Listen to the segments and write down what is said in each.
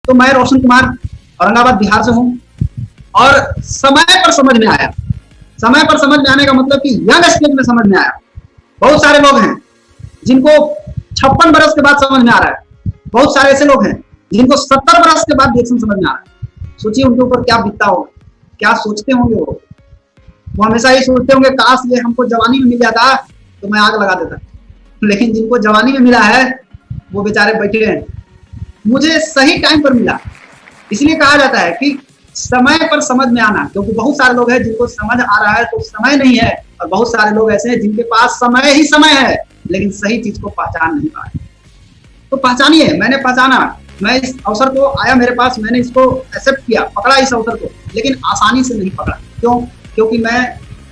तो मैं रोशन कुमार औरंगाबाद बिहार से हूँ और समय पर समझ में आया। समय पर समझ में आने का मतलब कि यंग स्टेज में समझ में आया। बहुत सारे लोग हैं जिनको 56 बरस के बाद समझ में आ रहा है। बहुत सारे ऐसे लोग हैं जिनको 70 बरस के बाद डिएक्शन समझ में आ रहा है। सोचिए उनके ऊपर क्या बीतता होगा, क्या सोचते होंगे वो हमेशा ही सोचते होंगे काश ये हमको जवानी में मिल जाता तो मैं आग लगा देता। लेकिन जिनको जवानी में मिला है वो बेचारे बैठे हैं। मुझे सही टाइम पर मिला, इसलिए कहा जाता है कि समय पर समझ में आना, क्योंकि बहुत सारे लोग हैं जिनको समझ आ रहा है तो समय नहीं है, और बहुत सारे लोग ऐसे हैं जिनके पास समय ही समय है लेकिन सही चीज को पहचान नहीं पाए। तो पहचानिए, मैंने पहचाना, मैं इस अवसर को आया मेरे पास, मैंने इसको एक्सेप्ट किया, पकड़ा इस अवसर को, लेकिन आसानी से नहीं पकड़ा। क्यों? क्योंकि मैं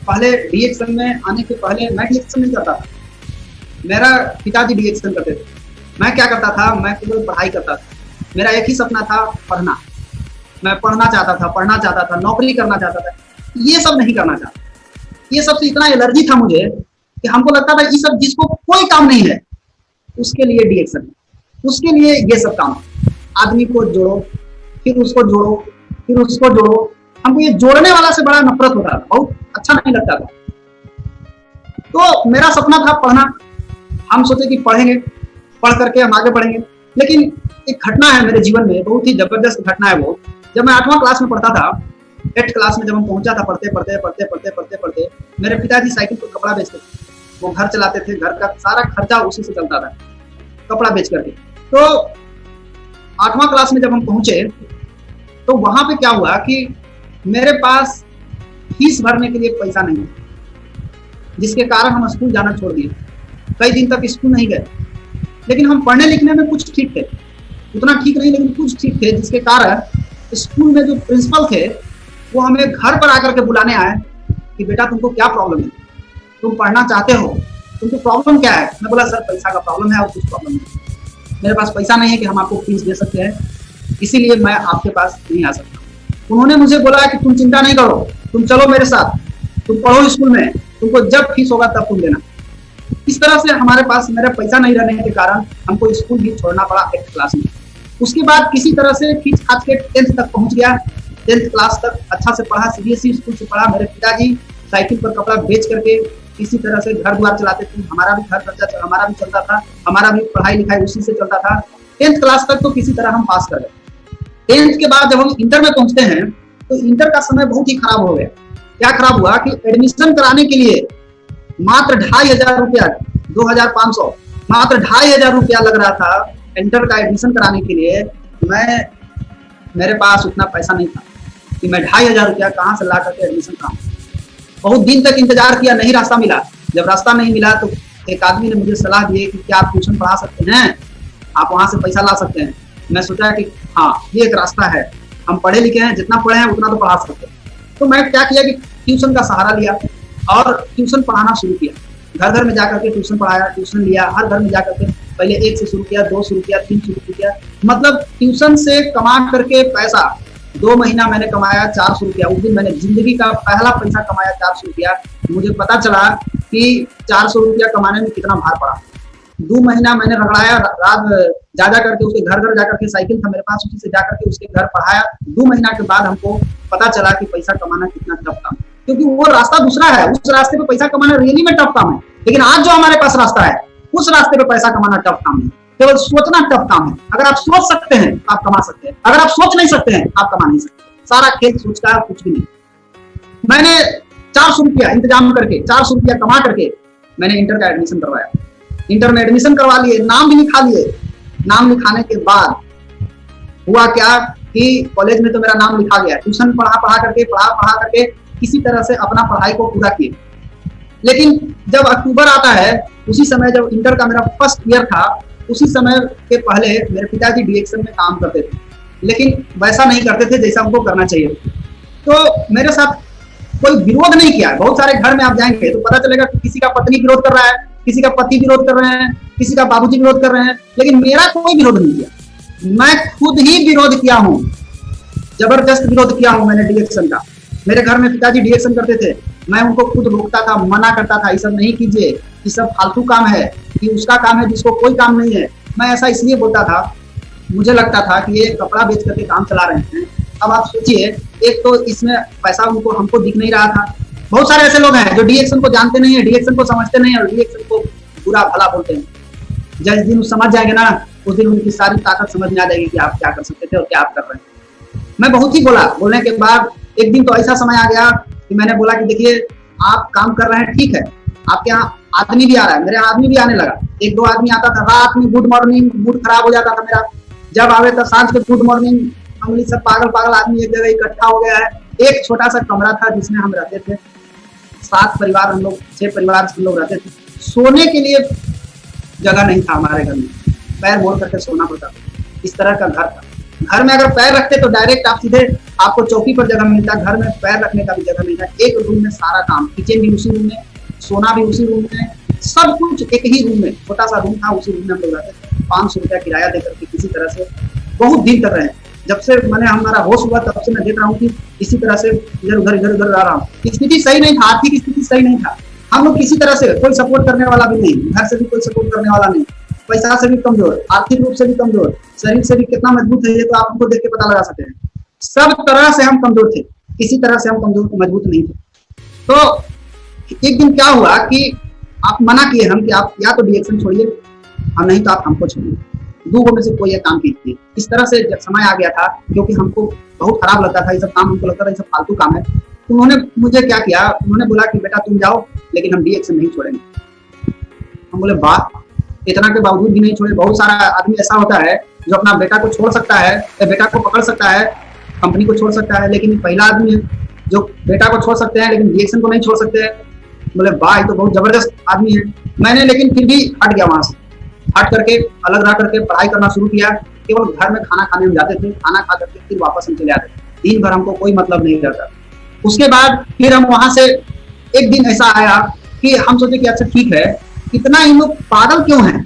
पहले डीएक्शन में आने के पहले मैं डीएक्शन नहीं करता था। मेरा पिताजी डीएक्शन करते थे। मैं क्या करता था, मैं केवल पढ़ाई करता था। मेरा एक ही सपना था, पढ़ना। मैं पढ़ना चाहता था, नौकरी करना चाहता था, ये सब नहीं करना चाहता। ये सब से इतना एलर्जी था मुझे कि हमको लगता था ये सब जिसको कोई काम नहीं है उसके लिए डीएक्शन, उसके लिए ये सब काम। आदमी को जोड़ो, फिर उसको जोड़ो, फिर उसको जोड़ो। हमको ये जोड़ने वाला से बड़ा नफरत होता था, बहुत अच्छा नहीं लगता था। तो मेरा सपना था पढ़ना। हम सोचे कि पढ़ेंगे, पढ़ करके हम आगे बढ़ेंगे। लेकिन एक घटना है मेरे जीवन में, बहुत ही जबरदस्त घटना है वो। जब मैं 8वां क्लास में पढ़ता था, 8th क्लास में जब हम पहुंचा था, पढ़ते मेरे पिताजी साइकिल पर कपड़ा बेचते थे। वो घर चलाते थे, घर का सारा खर्चा उसी से चलता था, कपड़ा बेच करके। तो 8वां क्लास में जब हम पहुंचे तो वहां पे क्या हुआ कि मेरे पास फीस भरने के लिए पैसा नहीं, जिसके कारण हम स्कूल जाना छोड़ दिए। कई दिन तक स्कूल नहीं गए। लेकिन हम पढ़ने लिखने में कुछ ठीक थे, उतना ठीक नहीं लेकिन कुछ ठीक थे, जिसके कारण स्कूल में जो प्रिंसिपल थे वो हमें घर पर आकर के बुलाने आए कि बेटा तुमको क्या प्रॉब्लम है, तुम पढ़ना चाहते हो, तुमको प्रॉब्लम क्या है? मैं बोला सर पैसा का प्रॉब्लम है और कुछ प्रॉब्लम नहीं, मेरे पास पैसा नहीं है कि हम आपको फीस दे सकते हैं, इसीलिए मैं आपके पास नहीं आ सकता। उन्होंने मुझे बोला कि तुम चिंता नहीं करो, तुम चलो मेरे साथ, तुम पढ़ो स्कूल में, तुमको जब फीस होगा तब तुम देना। इस तरह से हमारे पास मेरा पैसा नहीं रहने के कारण हमको स्कूल भी छोड़ना पड़ा 8th क्लास में। उसके बाद किसी तरह से खींच खाच के 10th तक पहुंच गया। 10th क्लास तक अच्छा से पढ़ा, सीबीएसई स्कूल से पढ़ा। मेरे पिताजी साइकिल पर कपड़ा बेच करके किसी तरह से घर द्वार चलाते थे, हमारा भी घर खर्चा हमारा भी चलता था, हमारा भी पढ़ाई लिखाई उसी से चलता था। 10th क्लास तक तो किसी तरह हम पास कर गए। 10th के बाद जब हम इंटर में पहुंचते हैं तो इंटर का समय बहुत ही खराब हो गया। क्या खराब हुआ कि एडमिशन कराने के लिए मात्र 2500 रुपया, 2500, मात्र 2500 रुपया लग रहा था इंटर का एडमिशन कराने के लिए। मेरे पास उतना पैसा नहीं था कि मैं 2500 रुपया कहाँ से ला करके एडमिशन कराऊं। बहुत दिन तक इंतजार किया, नहीं रास्ता मिला। जब रास्ता नहीं मिला तो एक आदमी ने मुझे सलाह दी कि क्या आप ट्यूशन पढ़ा सकते हैं, आप वहां से पैसा ला सकते हैं। मैं सोचा कि हाँ ये एक रास्ता है, हम पढ़े लिखे हैं, जितना पढ़े हैं उतना तो पढ़ा सकते हैं। तो मैं क्या किया कि ट्यूशन का सहारा लिया और ट्यूशन पढ़ाना शुरू किया। घर घर में जाकर के ट्यूशन पढ़ाया, ट्यूशन लिया, हर घर में जाकर के पहले 1 से शुरू किया, 2 शुरू किया, 3 शुरू किया। मतलब ट्यूशन से कमा करके पैसा 2 महीना मैंने कमाया 400 रुपया। उस दिन मैंने जिंदगी का पहला पैसा कमाया 400 रुपया। मुझे पता चला कि 400 रुपया कमाने में कितना भार पड़ा। 2 महीना मैंने रगड़ाया, रात जा करके उसके घर घर जाकर के, साइकिल था मेरे पास, उसी से जाकर के उसके घर पढ़ाया। 2 महीना के बाद हमको पता चला कि पैसा कमाना कितना टफ काम है, क्योंकि वो रास्ता दूसरा है। उस रास्ते पे पैसा कमाना रियली में टफ काम है, लेकिन आज जो हमारे पास रास्ता है उस रास्ते पे पैसा कमाना टफ काम है। केवल सोचना टफ काम है। अगर आप सोच सकते हैं तो आप कमा सकते हैं, अगर आप सोच नहीं सकते हैं आप कमा नहीं सकते। सारा खेल सोच का, कुछ भी नहीं। मैंने 400 रुपया इंतजाम करके, 400 रुपया कमा करके मैंने इंटर का एडमिशन करवाया। इंटर में एडमिशन करवा लिए, नाम भी लिखा लिए। नाम लिखाने के बाद हुआ क्या कि कॉलेज में तो मेरा नाम लिखा गया। ट्यूशन पढ़ा करके किसी तरह से अपना पढ़ाई को पूरा किए। लेकिन जब अक्टूबर आता है, उसी समय जब इंटर का मेरा फर्स्ट ईयर था, उसी समय के पहले मेरे पिताजी डीएक्शन में काम करते थे, लेकिन वैसा नहीं करते थे जैसा उनको करना चाहिए। तो मेरे साथ कोई विरोध नहीं किया। बहुत सारे घर में आप जाएंगे तो पता चलेगा कि किसी का पत्नी विरोध कर रहा है, किसी का पति विरोध कर रहे हैं, किसी का बाबूजी विरोध कर रहे हैं, लेकिन मेरा कोई विरोध नहीं किया। मैं खुद ही विरोध किया हूँ, जबरदस्त विरोध किया हूँ मैंने डीएक्शन का। मेरे घर में पिताजी डीएक्शन करते थे, मैं उनको खुद रोकता था, मना करता था, ये सब नहीं कीजिए, ये सब फालतू काम है, ये उसका काम है जिसको कोई काम नहीं है। मैं ऐसा इसलिए बोलता था मुझे लगता था कि ये कपड़ा बेच करके काम चला रहे हैं। अब आप सोचिए, एक तो इसमें पैसा उनको हमको दिख नहीं रहा था। बहुत सारे ऐसे लोग हैं जो डीएक्शन को जानते नहीं है, डीएक्शन को समझते नहीं है और डीएक्शन को बुरा भला बोलते हैं। जिस दिन समझ जाएंगे ना, उस दिन उनकी सारी ताकत समझ में आ जाएगी कि आप क्या कर सकते थे और क्या आप कर रहे हैं। मैं बहुत ही बोला, बोलने के बाद एक दिन तो ऐसा समय आ गया कि मैंने बोला कि देखिए आप काम कर रहे हैं ठीक है, आपके यहाँ आदमी भी आ रहा है, मेरे आदमी भी आने लगा। एक दो आदमी आता था, रात में गुड मॉर्निंग, मूड खराब हो जाता था मेरा। जब आवे तब सांझ के गुड मॉर्निंग, हम सब पागल पागल आदमी एक जगह इकट्ठा हो गया है। एक छोटा सा कमरा था जिसमें हम रहते थे, 7 परिवार हम लोग, 6 परिवार हम लोग रहते थे। सोने के लिए जगह नहीं था हमारे घर में, पैर मोड़ करके सोना पड़ता था। इस तरह का घर था। घर में अगर पैर रखते तो डायरेक्ट आप सीधे आपको चौकी पर जगह मिलता, घर में पैर रखने का भी जगह नहीं था। एक रूम में सारा काम, किचन भी उसी रूम में, सोना भी उसी रूम में, सब कुछ एक ही रूम में, छोटा सा रूम था, उसी रूम में हम लोग रहते थे। 500 रुपया किराया देकर के किसी तरह से बहुत दिन कर रहे हैं। जब से मैंने हमारा होश हुआ तब से मैं देख रहा हूँ कि इसी तरह से इधर उधर रह रहा हूँ। स्थिति सही नहीं था, आर्थिक स्थिति सही नहीं था। हम लोग किसी तरह से, कोई सपोर्ट करने वाला भी नहीं, घर से भी कोई सपोर्ट करने वाला नहीं, पैसा से भी कमजोर, आर्थिक रूप से भी कमजोर, शरीर से भी कितना मजबूत है ये तो आप हमको देख के पता लगा सकते हैं। सब तरह से हम कमजोर थे, किसी तरह से हम कमजोर मजबूत नहीं थे। तो एक दिन क्या हुआ कि आप मना किए हम कि आप या तो डीएक्शन छोड़िए, हम नहीं तो आप हमको छोड़िए, दो में से कोई एक काम कीजिए। इस तरह से जब समय आ गया था, क्योंकि हमको बहुत खराब लगता था ये सब काम, हमको लगता था ये सब फालतू काम है, तो उन्होंने मुझे क्या किया, उन्होंने बोला कि बेटा तुम जाओ लेकिन हम डीएक्शन नहीं छोड़ेंगे। हम बोले वाह, इतना के बावजूद भी नहीं छोड़े। बहुत सारा आदमी ऐसा होता है जो अपना बेटा को छोड़ सकता है, बेटा को पकड़ सकता है, कंपनी को छोड़ सकता है, लेकिन पहला आदमी है जो बेटा को छोड़ सकते हैं लेकिन डीएक्शन को नहीं छोड़ सकते हैं। बोले वाह, ये तो बहुत जबरदस्त आदमी है। मैंने लेकिन फिर भी हट गया, वहां से हट करके अलग रह करके पढ़ाई करना शुरू किया। केवल घर में खाना खाने में जाते थे, खाना खा करके फिर वापस हम चले आते थे। दिन भर हमको कोई मतलब नहीं रहता। उसके बाद फिर हम वहां से, एक दिन ऐसा आया कि हम सोचे कि अच्छा ठीक है, इतना इन लोग पागल क्यों हैं,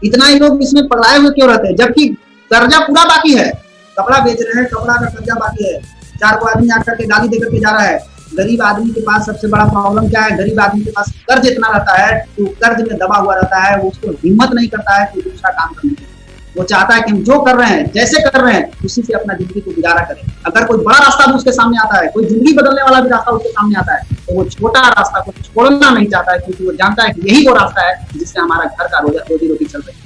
इतना इन लोग इसमें पगलाए हुए क्यों रहते हैं, जबकि कर्जा पूरा बाकी है। कपड़ा बेच रहे हैं, कपड़ा का कर्जा बाकी है। 4 को आदमी आकर के गाली देकर के जा रहा है। गरीब आदमी के पास सबसे बड़ा प्रॉब्लम क्या है, गरीब आदमी के पास कर्ज इतना रहता है कि वो कर्ज में दबा हुआ रहता है, वो उसको हिम्मत नहीं करता है कि दूसरा काम करने की। वो चाहता है कि हम जो कर रहे हैं, जैसे कर रहे हैं, उसी से अपना जिंदगी को गुजारा करें। अगर कोई बड़ा रास्ता भी उसके सामने आता है, कोई जिंदगी बदलने वाला भी रास्ता उसके सामने आता है, तो वो छोटा रास्ता को छोड़ना नहीं चाहता है, क्योंकि वो जानता है कि यही वो रास्ता है जिससे हमारा घर का रोजी रोटी चल रही है।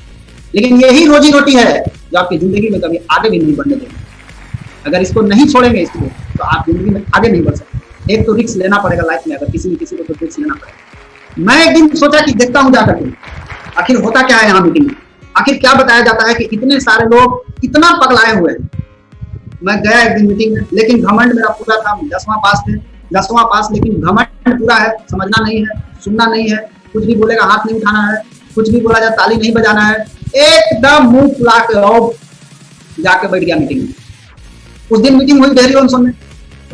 लेकिन यही रोजी रोटी है जो आपकी जिंदगी में कभी आगे भी नहीं बढ़ने देंगे। अगर इसको नहीं छोड़ेंगे इसको, तो आप जिंदगी में आगे नहीं बढ़ सकते। एक तो रिस्क लेना पड़ेगा लाइफ में, अगर किसी न किसी को तो रिस्क लेना पड़ेगा। मैं एक दिन सोचा कि देखता हूँ जाकर के आखिर होता क्या है यहाँ मीटिंग में, आखिर क्या बताया जाता है कि इतने सारे लोग इतना पगलाए हुए हैं। मैं गया एक दिन मीटिंग में, लेकिन घमंड मेरा पूरा था। 10वां पास थे, 10वां पास, लेकिन घमंड पूरा है। समझना नहीं है, सुनना नहीं है, कुछ भी बोलेगा हाथ नहीं उठाना है, कुछ भी बोला जाए ताली नहीं बजाना है, एकदम मुंह फुला के और जाके बैठ गया मीटिंग में। उस दिन मीटिंग हुई डेहरी ऑनसन में।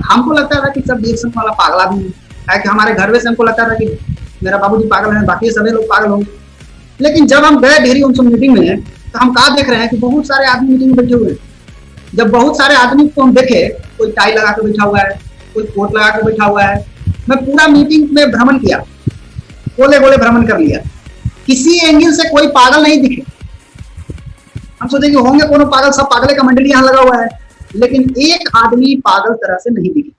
हमको लगता था कि सब डीएक्शन वाला पागल आदमी है, कि हमारे घर में से हमको लगता था कि मेरा बाबूजी पागल है, बाकी सभी लोग पागल होंगे। लेकिन जब हम गए डेहरी ऑनसन मीटिंग में, तो हम कहा देख रहे हैं कि बहुत सारे आदमी मीटिंग में बैठे हुए हैं। जब बहुत सारे आदमी को हम देखे, कोई टाई लगा के बैठा हुआ है, कोई कोट लगा के बैठा हुआ है। मैं पूरा मीटिंग में भ्रमण किया, गोले गोले भ्रमण कर लिया, किसी एंगल से कोई पागल नहीं दिखे। हम सोचे कि होंगे कोनो पागल, सब पागले का मंडली यहाँ लगा हुआ है, लेकिन एक आदमी पागल तरह से नहीं दिखे।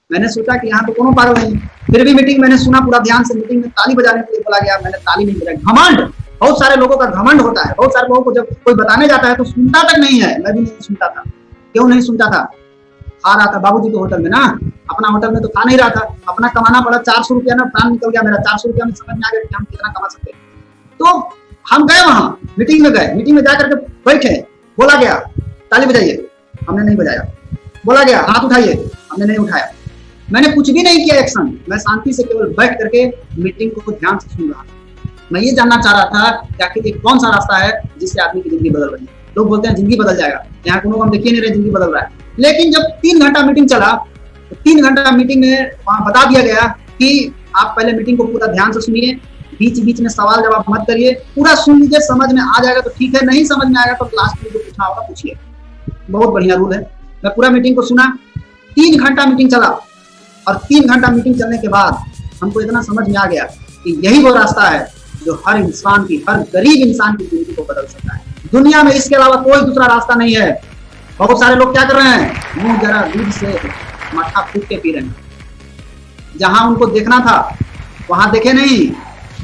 मैंने सोचा कि यहाँ तो कोनो पागल नहीं। फिर भी मीटिंग मैंने सुना पूरा ध्यान से, मीटिंग में ताली बजाने के लिए बोला गया, मैंने ताली नहीं बजाई। घमंड, बहुत सारे लोगों का घमंड होता है। बहुत सारे लोगों को जब कोई बताने जाता है तो सुनता तक नहीं है। मैं भी नहीं सुनता था। क्यों नहीं सुनता था? खा रहा था बाबूजी के होटल में ना, अपना होटल में तो खा नहीं रहा था। अपना कमाना पड़ा, 400 रुपया ना, प्राण निकल गया मेरा। 400 रुपया में समझ में आ गया कि हम कितना कमा सकते हैं। तो हम गए वहां, मीटिंग में गए, मीटिंग में जाकर के बैठे, बोला गया ताली बजाइए, हमने नहीं बजाया। बोला गया हाथ उठाइए, हमने नहीं उठाया। मैंने कुछ भी नहीं किया एक्शन, मैं शांति से केवल बैठ करके मीटिंग को ध्यान से सुन रहा था। मैं ये जानना चाह रहा था कि आखिर एक कौन सा रास्ता है जिससे आदमी की जिंदगी बदल रही है। लोग बोलते हैं जिंदगी बदल जाएगा, यहाँ कोनो हम देखिए नहीं रहे जिंदगी बदल रहा है। लेकिन जब 3 घंटा मीटिंग चला, तो 3 घंटा मीटिंग में वहां बता दिया गया कि आप पहले मीटिंग को पूरा ध्यान से सुनिए, बीच बीच में सवाल जवाब मत करिए, पूरा सुन लीजिए, समझ में आ जाएगा तो ठीक है, नहीं समझ में आएगा तो लास्ट में जो पूछना होगा पूछिए। बहुत बढ़िया रूल है। मैं पूरा मीटिंग को सुना, 3 घंटा मीटिंग चला, और 3 घंटा मीटिंग चलने के बाद हमको इतना समझ में आ गया कि यही वो रास्ता है जो हर इंसान की, हर गरीब इंसान की जिंदगी को बदल सकता है। दुनिया में इसके अलावा कोई दूसरा रास्ता नहीं है। बहुत सारे लोग क्या कर रहे हैं, मुंह जरा दूध से माथा फूट के पी रहे हैं। जहां उनको देखना था वहां देखे नहीं,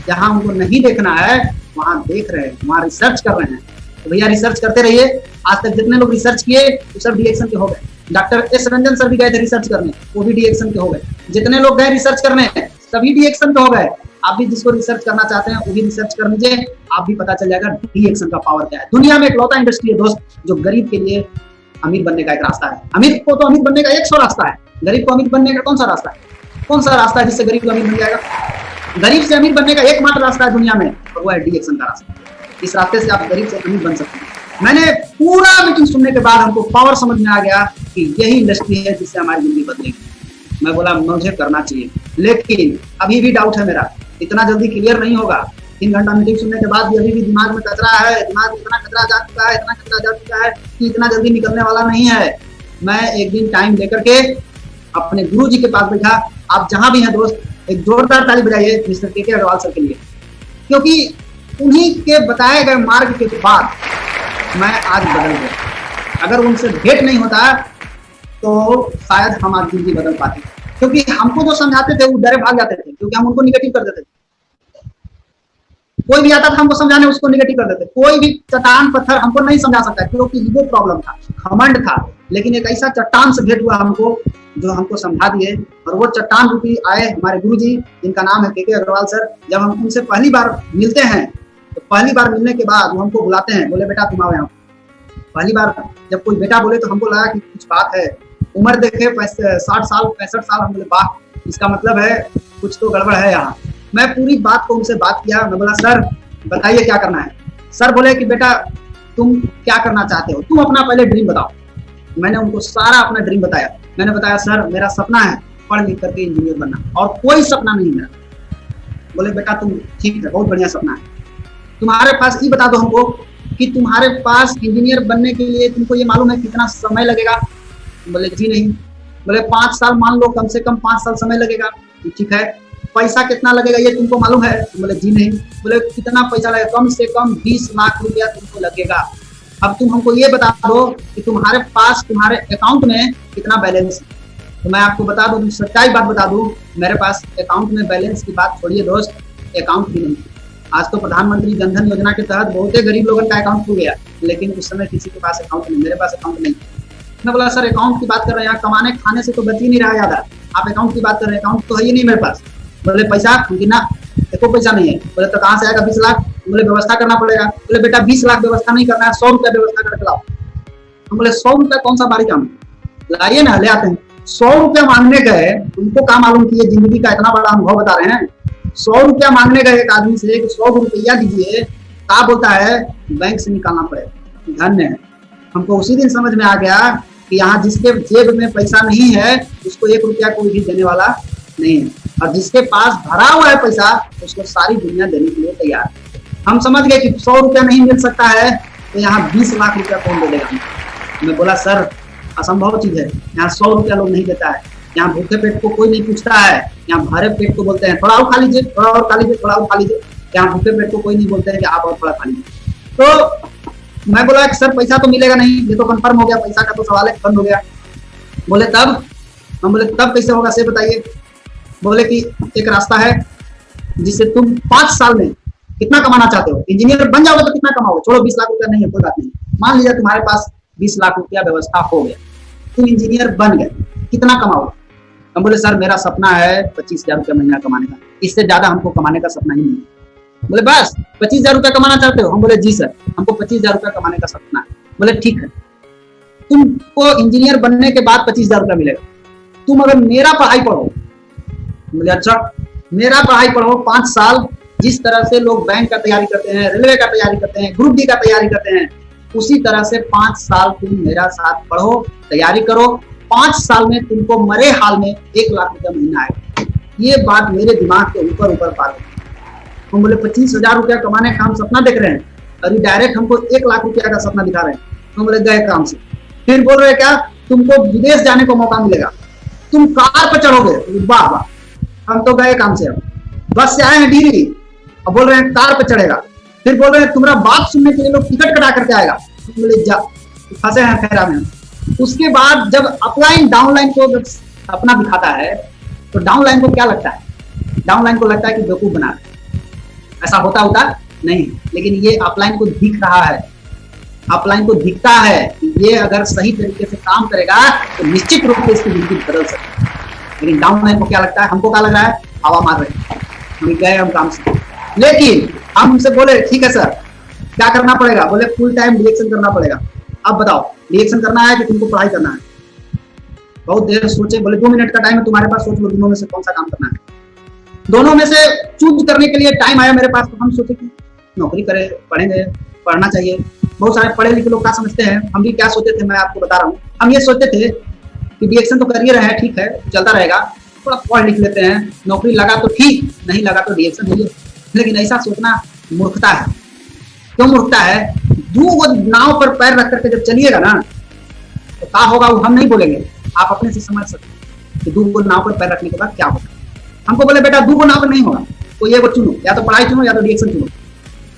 जहां उनको नहीं देखना है वहां देख रहे हैं, वहां रिसर्च कर रहे हैं। तो भैया रिसर्च करते रहिए। आज तक जितने लोग रिसर्च किए वो सब डीएक्शन के हो गए। डॉक्टर एस रंजन सर भी गए थे रिसर्च करने, वो भी डीएक्शन के हो गए। जितने लोग गए रिसर्च करने सभी डीएक्शन के हो गए। आप भी जिसको रिसर्च करना चाहते हैं वो भी रिसर्च कर लीजिए, आप भी पता चल जाएगा डीएक्शन का पावर क्या है। दुनिया में एक लौता इंडस्ट्री है दोस्त जो गरीब के लिए अमीर बनने का एक रास्ता है। अमीर को तो अमीर बनने का 100 रास्ता है, गरीब को अमीर बनने का कौन सा रास्ता है? कौन सा रास्ता है जिससे गरीब अमीर बन जाएगा? गरीब से अमीर बनने का एकमात्र रास्ता है दुनिया में, और वो है डीएक्शन का रास्ता। इस रास्ते से आप गरीब से अमीर बन सकते हैं। मैंने पूरा मीटिंग सुनने के बाद हमको पावर समझ में आ गया कि यही इंडस्ट्री है जिससे हमारी जिंदगी बदलेगी। मैं बोला मुझे करना चाहिए, लेकिन अभी भी डाउट है मेरा, इतना जल्दी क्लियर नहीं होगा। 3 घंटा मीटिंग सुनने के बाद भी अभी भी दिमाग में कचरा है, दिमाग में इतना कचरा जा चुका है, इतना कचरा जा चुका है कि इतना जल्दी निकलने वाला नहीं है। मैं एक दिन टाइम लेकर के अपने गुरु जी के पास बैठा। आप जहां भी हैं दोस्त, एक जोरदार ताली बजाइए मिस्टर के अग्रवाल सर के लिए, क्योंकि उन्हीं के बताए गए मार्ग के बाद मैं आज बदल गया। अगर उनसे भेंट नहीं होता तो शायद हम आज जिंदगी बदल पाते, क्योंकि हमको जो समझाते थे वो डरे भाग जाते थे, क्योंकि हम उनको निगेटिव कर देते थे। कोई भी आता था हमको समझाने, उसको निगेटिव कर देते। कोई भी चट्टान पत्थर हमको नहीं समझा सकता, क्योंकि ईगो प्रॉब्लम था, घमंड था। लेकिन एक ऐसा चट्टान से भेंट हुआ हमको जो हमको समझा दिए, और वो चट्टान रूपी आए हमारे गुरुजी, जिनका नाम है के अग्रवाल सर। जब हम उनसे पहली बार मिलते हैं तो पहली बार मिलने के बाद वो हमको बुलाते हैं, बोले बेटा तुम आओ यहाँ। पहली बार जब कोई बेटा बोले तो हमको लगा कि कुछ बात है। उम्र देखे 60 साल 65 साल, हम बोले वाह, इसका मतलब है कुछ तो गड़बड़ है यहाँ। मैं पूरी बात को उनसे बात किया। मैं बोला सर बताइए क्या करना है। सर बोले कि बेटा तुम क्या करना चाहते हो, तुम अपना पहले ड्रीम बताओ। मैंने उनको सारा अपना ड्रीम बताया। मैंने बताया सर मेरा सपना है पढ़ लिख करके इंजीनियर बनना, और कोई सपना नहीं मेरा। बोले बेटा तुम ठीक है, बहुत बढ़िया सपना है, तुम्हारे पास ये बता दो हमको कि तुम्हारे पास इंजीनियर बनने के लिए तुमको ये मालूम है कितना समय लगेगा? बोले जी नहीं। बोले 5 साल मान लो, कम से कम 5 साल समय लगेगा। ठीक है, पैसा कितना लगेगा ये तुमको मालूम है? बोले जी नहीं। बोले कितना पैसा लगेगा? कम से कम 20 लाख रुपया तुमको लगेगा। अब तुम हमको ये बता दो कि तुम्हारे पास तुम्हारे अकाउंट में कितना बैलेंस है। तो मैं आपको बता दूं, सच्चाई बात बता दूं, मेरे पास अकाउंट में बैलेंस की बात छोड़िए दोस्त, अकाउंट भी नहीं। आज तो प्रधानमंत्री जनधन योजना के तहत बहुत गरीब लोगों का अकाउंट खुल गया, लेकिन उस समय किसी के पास अकाउंट नहीं, मेरे पास अकाउंट नहीं। मैं बोला सर अकाउंट की बात कर रहे हैं, कमाने खाने से तो बच ही नहीं रहा ज्यादा, आप अकाउंट की बात कर रहे हैं, अकाउंट तो है ही नहीं मेरे पास। बोले पैसा ना, एको पैसा नहीं है। बोले तो कहाँ से आएगा 20 लाख? बोले व्यवस्था करना पड़ेगा। बोले बेटा 20 लाख व्यवस्था नहीं करना है, 100 रुपया व्यवस्था करके लाओ। हम बोले 100 रुपया कौन सा बारी काम, लाइए ना, ले आते हैं। 100 रुपया मांगने गए, उनको क्या मालूम कि ये जिंदगी का इतना बड़ा अनुभव बता रहे हैं। 100 रुपया मांगने गए एक आदमी से कि 100 रुपया दीजिए, क्या बोलता है बैंक से निकालना पड़ेगा। धन्य है, हमको उसी दिन समझ में आ गया कि यहाँ जिसके जेब में पैसा नहीं है उसको 1 रुपया कोई भी देने वाला नहीं है, और जिसके पास भरा हुआ है पैसा उसको सारी दुनिया देने के लिए तैयार है। हम समझ गए कि 100 रुपया नहीं मिल सकता है तो यहाँ 20 लाख रुपया कौन दे देगा? मैं बोला सर असंभव चीज है, यहाँ 100 रुपया लोग नहीं देता है। यहाँ भूखे पेट को कोई नहीं पूछता है, यहाँ भरे पेट को बोलते हैं थोड़ा और खा लीजिए, थोड़ा और खा लीजिए, थोड़ा और खा लीजिए। यहाँ भूखे पेट को कोई नहीं बोलते हैं कि आप और थोड़ा खा लीजिए। तो मैं बोला कि सर पैसा तो मिलेगा नहीं, ये तो कंफर्म हो गया, पैसा का तो सवाल है, बंद हो गया। बोले तब? हम बोले तब कैसे होगा से बताइए। बोले कि एक रास्ता है जिससे तुम 5 साल में कितना कमाना चाहते हो, इंजीनियर बन जाओगे तो कितना कमाओगे, छोड़ो 20 लाख रुपया नहीं है कोई बात नहीं, मान लीजिए तुम्हारे पास 20 लाख रुपया व्यवस्था हो गया, तुम इंजीनियर बन गए, कितना कमाओगे? हम बोले सर मेरा सपना है 25,000 रुपया महीना कमाने का, इससे ज्यादा हमको कमाने का सपना ही नहीं। बोले बस 25,000 रुपया कमाना चाहते हो? हम बोले जी सर, हमको 25,000 रुपया कमाने का सपना है। बोले ठीक है, तुमको इंजीनियर बनने के बाद 25,000 रुपया मिलेगा, तुम अगर मेरा पढ़ाई पढ़ो। बोले अच्छा, मेरा पढ़ाई पढ़ो 5 साल, जिस तरह से लोग बैंक का तैयारी करते हैं, रेलवे का तैयारी करते हैं, ग्रुप डी का तैयारी करते हैं, उसी तरह से 5 साल तुम मेरा साथ पढ़ो, तैयारी करो। 5 साल में तुमको मरे हाल में 1 लाख रुपया महीना आएगा। ये बात मेरे दिमाग के ऊपर पार गई। हम बोले 25,000 रुपया कमाने का हम सपना देख रहे हैं, अभी डायरेक्ट हमको 1 लाख रुपया का सपना दिखा रहे हैं। हम बोले गए काम से। फिर बोल रहे क्या, तुमको विदेश जाने को मौका मिलेगा, तुम कार पर चढ़ोगे। वाह वाह, हम तो गए काम से, अब बस से आए हैं डिहरी, अब बोल रहे हैं कार पे चढ़ेगा। फिर बोल रहे हैं तुम्हारा बात सुनने के लिए लोग टिकट कटा करके आएगा। बोले जा, फंसे हैं फेरा में। उसके बाद जब अपलाइन डाउनलाइन को अपना दिखाता है तो डाउनलाइन को क्या लगता है? डाउनलाइन को लगता है कि बेवकूफ बना रहे। ऐसा होता नहीं, लेकिन ये अपलाइन को दिख रहा है, अपलाइन को दिखता है कि ये अगर सही तरीके से काम करेगा तो निश्चित रूप से इसकी जिंदगी बदल सकती है। लेकिन डाउनलाइन को क्या लगता है? हमको क्या लग रहा है? हवा मार रहे हैं, हम गए हम काम से। लेकिन हम उनसे बोले ठीक है सर, क्या करना पड़ेगा? बोले फुल टाइम रिएक्शन करना पड़ेगा। अब बताओ, रिएक्शन करना है कि तुमको पढ़ाई करना है? बहुत देर सोचे, बोले 2 मिनट का टाइम है तुम्हारे पास, सोच लो दोनों में से कौन सा काम करना है। दोनों में से चूज करने के लिए टाइम आया मेरे पास, तो हम सोचे कि नौकरी करें, पढ़ेंगे, पढ़ना चाहिए। बहुत सारे पढ़े लिखे लोग क्या समझते हैं, हम भी क्या सोचते थे, मैं आपको बता रहा हूँ। हम ये सोचते थे कि रिएक्शन तो कर ही रहे हैं, ठीक है चलता रहेगा, थोड़ा पढ़ लिख लेते हैं, नौकरी लगा तो ठीक, नहीं लगा तो रिएक्शन नहीं। लेकिन ऐसा सोचना मूर्खता है। क्यों मूर्खता है? दो नाव पर पैर रख करके जब चलिएगा ना तो क्या होगा वो हम नहीं बोलेंगे, आप अपने से समझ सकते कि 2 नाव पर पैर रखने के बाद क्या होगा। हमको बोले बेटा 2 नाव पर नहीं होगा, कोई एक चुनो, या तो पढ़ाई चुनो या तो रिएक्शन चुनो।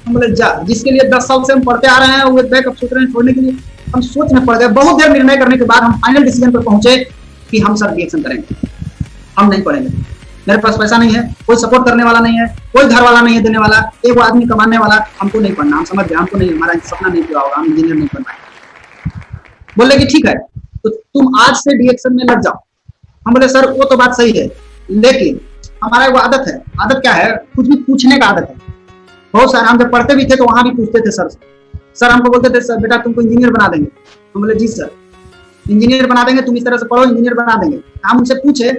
हम बोले जा, जिसके लिए 10 साल से हम पढ़ते आ रहे हैं वो बैकअप सोच रहे हैं छोड़ने के लिए, हम सोच में पड़ गए। बहुत देर निर्णय करने के बाद हम फाइनल डिसीजन पर पहुंचे कि हम सर रिएक्शन करेंगे, हम नहीं पढ़ेंगे। मेरे पास पैसा नहीं है, कोई सपोर्ट करने वाला नहीं है, कोई घर वाला नहीं है देने वाला, एक आदमी कमाने वाला, हमको नहीं पढ़ना, हम समझ गए, हमको नहीं, हमारा सपना नहीं पूरा होगा, हम इंजीनियर नहीं बनना है। बोले कि ठीक है तो तुम आज से रिएक्शन में लग जाओ। हम बोले सर वो तो बात सही है, लेकिन हमारा वो आदत है, आदत क्या है, कुछ भी पूछने का आदत है। बहुत सारे हम जब पढ़ते भी थे तो वहां भी पूछते थे सर। सर हमको बोलते थे सर बेटा तुमको इंजीनियर बना देंगे। हम बोले जी सर इंजीनियर बना देंगे, तुम इस तरह से पढ़ो इंजीनियर बना देंगे। हम उनसे पूछे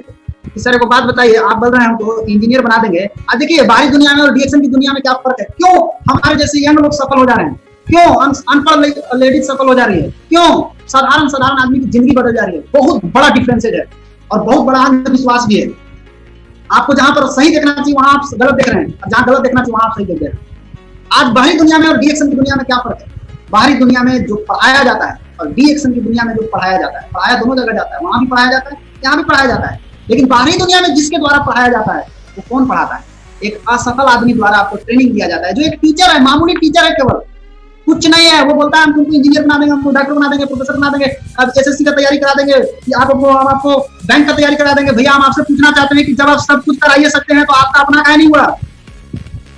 कि सर को बात बताइए, आप बोल रहे हैं हमको इंजीनियर बना देंगे, आज देखिए बाहरी दुनिया में और रिएक्शन की दुनिया में क्या फर्क है? क्यों हमारे जैसे यंग लोग सफल हो जा रहे हैं? क्यों अनपढ़ लेडीज सफल हो जा रही है? क्यों साधारण आदमी की जिंदगी बदल जा रही है? बहुत बड़ा डिफरेंसेज है और बहुत बड़ा अंधविश्वास भी है। आपको जहां पर सही देखना चाहिए वहां आप गलत देख रहे हैं, और जहां गलत देखना चाहिए वहां आप सही देख रहे हैं। आज बाहरी दुनिया में और रिएक्शन की दुनिया में क्या फर्क है? बाहरी दुनिया में जो पढ़ाया जाता है और रिएक्शन की दुनिया में जो पढ़ाया जाता है, पढ़ाया दोनों जगह जाता है, वहां भी पढ़ाया जाता है, यहाँ भी पढ़ाया जाता है। लेकिन बाहरी दुनिया में जिसके द्वारा पढ़ाया जाता है वो कौन पढ़ाता है? एक असफल आदमी द्वारा आपको ट्रेनिंग दिया जाता है, जो एक टीचर है, मामूली टीचर है, केवल कुछ नहीं है। वो बोलता है हम तुमको इंजीनियर बना देंगे, हमको डॉक्टर बना देंगे, प्रोफेसर बना देंगे, अब एसएससी का तैयारी करा देंगे, हम आपको बैंक का तैयारी करा देंगे। भैया हम आपसे पूछना चाहते हैं कि जब आप सब कुछ कराइए सकते हैं तो आपका अपना काहे नहीं हुआ?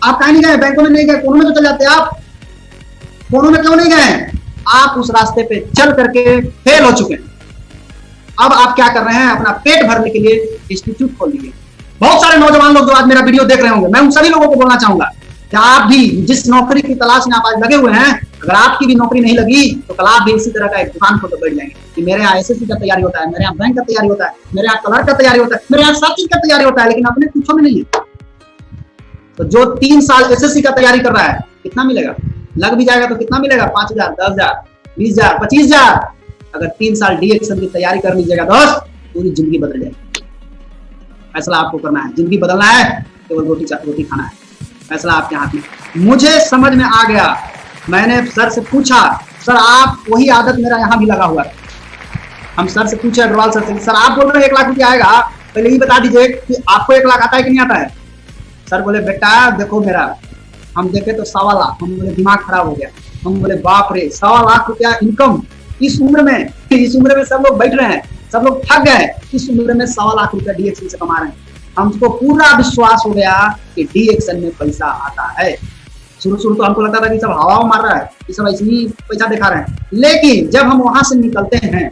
आप काहे नहीं गए? बैंकों में नहीं गए, कोनों में तो चल जाते हैं आप, कोनों में क्यों नहीं गए? आप उस रास्ते पे चल करके फेल हो चुके हैं। अब आप क्या कर रहे हैं? अपना पेट भरने के लिए इंस्टीट्यूट खोल लिए। बहुत सारे नौजवान लोग जो आज मेरा वीडियो देख रहे होंगे, मैं उन सभी लोगों को बोलना चाहूंगा कि आप भी जिस नौकरी की तलाश में आप आज लगे हुए हैं, अगर आपकी भी नौकरी नहीं लगी तो कल आप भी इसी तरह का एक दुकान खोल बैठ जाएंगे कि मेरे यहाँ एसएससी का तैयारी होता है, मेरे यहाँ बैंक का तैयारी होता है, मेरे यहाँ कलर का तैयारी होता है, मेरे यहाँ सब चीज का तैयारी होता है, लेकिन अपने कुछ में नहीं है। तो जो 3 साल एसएससी का तैयारी कर रहा है कितना मिलेगा? लग भी जाएगा तो कितना मिलेगा? 5,000, 10,000, 20,000, 25,000। अगर 3 साल डीएक्शन की तैयारी कर लीजिएगा दोस्त, पूरी जिंदगी बदल जाएगी। फैसला आपको करना है, जिंदगी बदलना है, केवल रोटी खाना है, फैसला आपके हाथ में। मुझे समझ में आ गया, मैंने सर से पूछा, सर आप वही आदत मेरा यहाँ भी लगा हुआ है। हम सर से पूछे, अग्रवाल सर से, सर आप बोल रहे हैं 1 लाख रुपया आएगा, पहले ये बता दीजिए कि आपको 1 लाख आता है कि नहीं आता है? सर बोले बेटा देखो मेरा, हम देखे तो 1.25 लाख। हम बोले दिमाग खराब हो गया, हम बोले बाप रे 1.25 लाख रुपया इनकम इस उम्र में सब लोग बैठ रहे हैं, सब लोग थक गए, इस उम्र में 1.25 लाख रुपया डीएक्शन से कमा रहे हैं। हमको पूरा विश्वास हो गया कि डीएक्शन में पैसा आता है। शुरू तो हमको लगता था कि सब हवा मार रहा है, ये सब ऐसे ही पैसा दिखा रहे हैं, लेकिन जब हम वहां से निकलते हैं,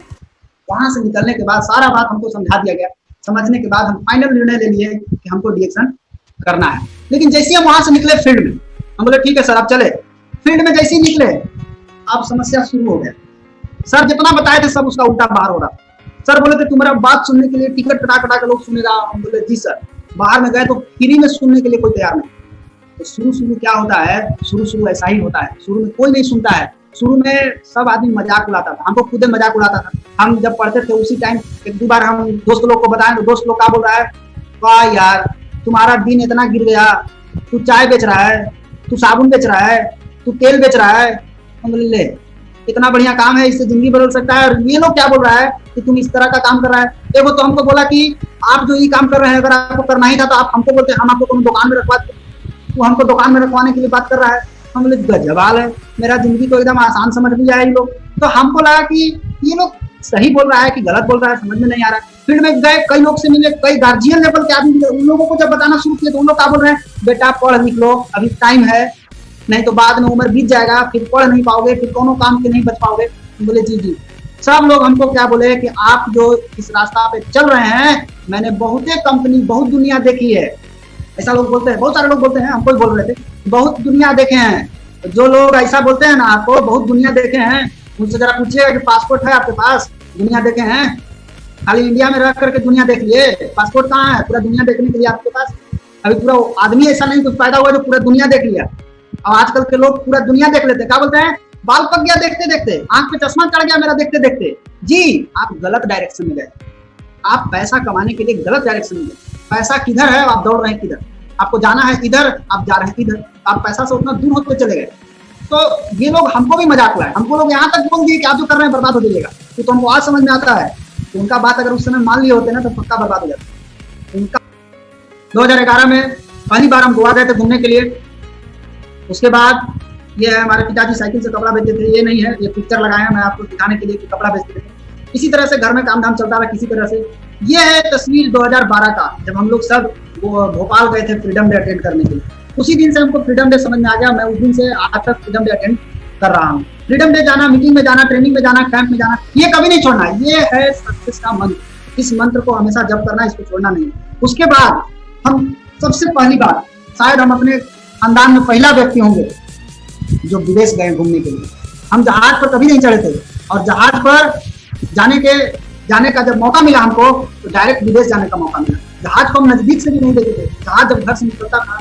वहां से निकलने के बाद सारा बात हमको समझा दिया गया। समझने के बाद हम फाइनल निर्णय ले लिए कि हमको डीएक्शन करना है। लेकिन जैसे हम वहां से निकले फील्ड में, हम बोले ठीक है सर अब चले। फील्ड में जैसे ही निकले अब समस्या शुरू हो गया। सर जितना बताए थे सब उसका उल्टा बाहर हो रहा। सर बोले थे तुम्हारा बात सुनने के लिए टिकट कटा के लोग सुनेगा। हम बोले जी सर। बाहर में गए तो फ्री में सुनने के लिए कोई तैयार नहीं। तो शुरू क्या होता है, शुरू ऐसा ही होता है। शुरू में कोई नहीं सुनता है, शुरू में सब आदमी मजाक उड़ाता था, हमको खुद मजाक उड़ाता था। हम जब पढ़ते थे उसी टाइम 1-2 बार हम दोस्त लोग को बताएं तो दोस्त लोग क्या बोल रहा है, वाह यार तुम्हारा दिन इतना गिर गया, तू चाय बेच रहा है, तू साबुन बेच रहा है, तू तेल बेच रहा है। हम बोले ले इतना बढ़िया काम है, इससे जिंदगी बदल सकता है। और ये लोग क्या बोल रहा है कि तुम इस तरह का काम कर रहा है। देखो तो हमको बोला कि आप जो ये काम कर रहे हैं अगर आपको करना ही था तो आप हमको बोलते, हम आपको दुकान में रखवा, वो हमको दुकान में रखवाने के लिए बात कर रहा है। हम बोले गजब हाल है, मेरा जिंदगी को एकदम आसान समझ में आया ये लोग। तो हमको लगा कि ये लोग सही बोल रहा है कि गलत बोल रहा है, समझ में नहीं आ रहा है। फिर में गए, कई लोग से मिले, कई गार्जियन लेवल के आदमी मिले, उन लोगों को जब बताना शुरू किया तो उन लोग क्या बोल रहे हैं, बेटा पढ़ लिख लो, अभी टाइम है, नहीं तो बाद में उम्र बीत जाएगा, फिर पढ़ नहीं पाओगे, फिर कोनो काम के नहीं बच पाओगे। बोले जी जी। सब लोग हमको क्या बोले कि आप जो इस रास्ता पे चल रहे हैं, मैंने बहुते कंपनी, बहुत दुनिया देखी है, ऐसा लोग बोलते हैं, बहुत सारे लोग बोलते हैं, हमको भी बोल रहे थे बहुत दुनिया देखे हैं। जो लोग ऐसा बोलते हैं ना आपको बहुत दुनिया देखे हैं, उनसे जरा पूछिएगा कि पासपोर्ट है आपके पास, दुनिया देखे हैं, खाली इंडिया में रह करके दुनिया देख लिए, पासपोर्ट कहाँ है पूरा दुनिया देखने के लिए आपके पास? अभी पूरा आदमी ऐसा नहीं कुछ पैदा हुआ जो पूरा दुनिया देख लिया। और आजकल के लोग पूरा दुनिया देख लेते हैं, क्या बोलते हैं, बाल पक गया देखते देखते, आंख पे चश्मा चढ़ गया मेरा देखते देखते। जी, आप गलत डायरेक्शन में गए, आप पैसा कमाने के लिए गलत डायरेक्शन में गए। पैसा किधर है, आप दौड़ रहे हैं किधर, आपको जाना है इधर, आप जा रहे हैं इधर, आप पैसा से उतना दूर होते चले गए। तो ये लोग हमको भी मजाक लाए, हमको लोग यहाँ तक बोल दिए कि आप जो कर रहे हैं बर्बाद हो जाइएगा। तो हमको आज समझ में आता है तो उनका बात अगर उस समय मान लिए होते ना तो पक्का बर्बाद हो जाता। उनका 2011 में पहली बार हम गोवा गए थे घूमने के लिए। उसके बाद ये है, हमारे पिताजी साइकिल से कपड़ा बेचते थे, ये नहीं है, ये पिक्चर लगाया मैं आपको दिखाने के लिए कि कपड़ा बेचते थे। इसी तरह से घर में काम धाम चलता रहा किसी तरह से। ये है तस्वीर 2012 का, जब हम लोग सब भोपाल गए थे फ्रीडम डे अटेंड करने के लिए। उसी दिन से हमको फ्रीडम डे समझ में आ गया, मैं उस दिन से आज तक फ्रीडम डे अटेंड कर रहा हूँ। फ्रीडम डे जाना, मीटिंग में जाना, ट्रेनिंग में जाना, कैंप में जाना, ये कभी नहीं छोड़ना। ये है सक्सेस का मंत्र, इस मंत्र को हमेशा जप करना, इसको छोड़ना नहीं। उसके बाद हम सबसे पहली बार, शायद हम अपने खानदान में पहला व्यक्ति होंगे जो विदेश गए घूमने के लिए। हम जहाज पर कभी नहीं चढ़े थे, और जहाज पर जाने का जब मौका मिला हमको, तो डायरेक्ट विदेश जाने का मौका मिला। जहाज को हम नजदीक से भी नहीं देखते थे। जहाज जब घर से निकलता था,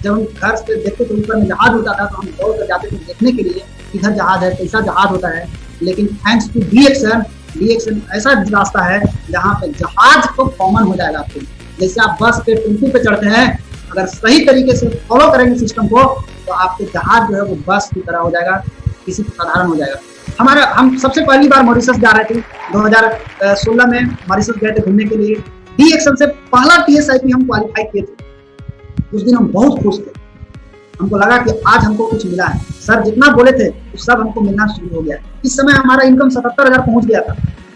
जब हम घर से देखते थे ऊपर में जहाज होता था, तो हम दौड़ कर जाते थे देखने के लिए किधर जहाज है, कैसा जहाज होता है। लेकिन थैंक्स टू डीएक्शन ऐसा रास्ता है जहाँ पे जहाज को कॉमन हो जाएगा आपके। जैसे आप बस पे, टेम्पू पे चढ़ते हैं, अगर सही तरीके से फॉलो करेंगे सिस्टम को, तो आपके जहाज जो है वो बस की तरह हो जाएगा, किसी साधारण हो जाएगा। हम सबसे पहली बार मॉरिशस जा रहे थे, 2016 में मॉरिशस गए थे घूमने के लिए। डीएक्शन से पहला TSIP हम क्वालिफाई किए थे। उस दिन हम बहुत खुश थे, हमको लगा कि आज हमको कुछ मिला है। सर जितना बोले थे वो सब हमको मिलना शुरू हो गया। इस समय हमारा इनकम 77,000 पहुंच गया था,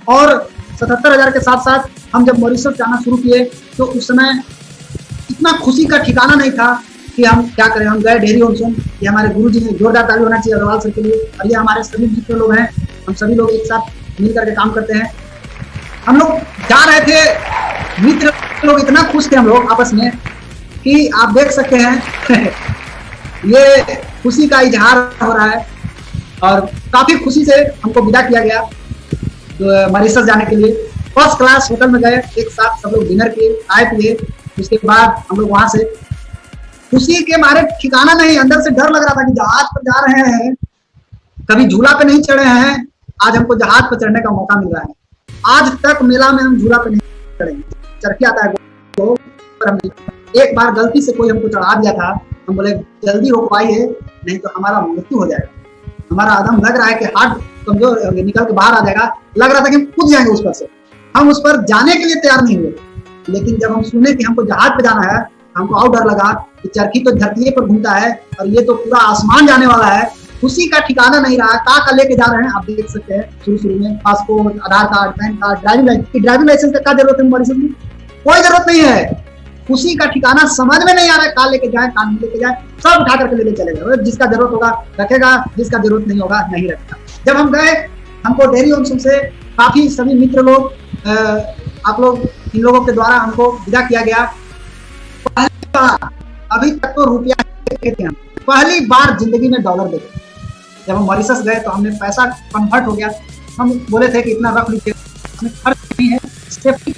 और 77,000 के साथ साथ हम जब मॉरिशस जाना शुरू किए तो उस समय इतना खुशी का ठिकाना नहीं था कि हम क्या करें। हम गए डेहरी ऑनसून, ये हमारे गुरुजी हैं, जोरदार ताली होना चाहिए अग्रवाल सर के लिए। और ये हमारे सभी जितने लोग हैं, हम सभी लोग एक साथ मिल करके काम करते हैं। हम लोग जा रहे थे, मित्र लोग इतना खुश थे हम लोग आपस में कि आप देख सकते हैं ये खुशी का इजहार हो रहा है। और काफी खुशी से हमको विदा किया गया मॉरिशस जाने के लिए। फर्स्ट क्लास होटल में गए, एक साथ सब लोग डिनर किए, खाए पिए। उसके बाद हम लोग वहां से खुशी के मारे ठिकाना नहीं, अंदर से डर लग रहा था कि जहाज पर जा रहे हैं, कभी झूला पे नहीं चढ़े हैं, आज हमको जहाज पर चढ़ने का मौका मिल रहा है। आज तक मेला में हम झूला पे नहीं चढ़ेंगे, चरखी आता है तो एक बार गलती से कोई हमको चढ़ा दिया था, हम बोले जल्दी रोकवाइए नहीं तो हमारा मृत्यु हो जाएगा। हमारा आदम लग रहा है कि हार्ट कमजोर निकल के बाहर आ जाएगा, लग रहा था कि हम कूद जाएंगे उस पर से। हम उस पर जाने के लिए तैयार नहीं हुए, लेकिन जब हम सुने कि हमको जहाज पे जाना है, हमको और डर लगा कि चरखी तो धरती पर घूमता है और ये तो पूरा आसमान जाने वाला है। खुशी का ठिकाना नहीं रहा। का लेके जा रहे हैं आप देख सकते हैं, शुरू में passport, Aadhaar card, PAN card, driving licence का क्या जरूरत है मॉरिशस में? कोई जरूरत नहीं है। खुशी का ठिकाना समझ में नहीं आ रहा है, कहाँ लेके जाए, कहाँ नहीं लेके जाए, सब उठा करके लेके चलेगा। जिसका जरूरत होगा रखेगा, जिसका जरूरत नहीं होगा नहीं रखेगा। जब हम गए, हमको डेहरी ऑनसून से काफी सभी मित्र लोग, आप लोग, इन लोगों के द्वारा हमको विदा किया गया। पहली बार, अभी तक तो रुपया देखे थे हम, पहली बार जिंदगी में डॉलर देखे। जब हम मॉरिशस गए तो हमने पैसा कन्वर्ट हो गया। हम बोले थे कि इतना रख लीजिए, खर्च नहीं है, सेफ्टी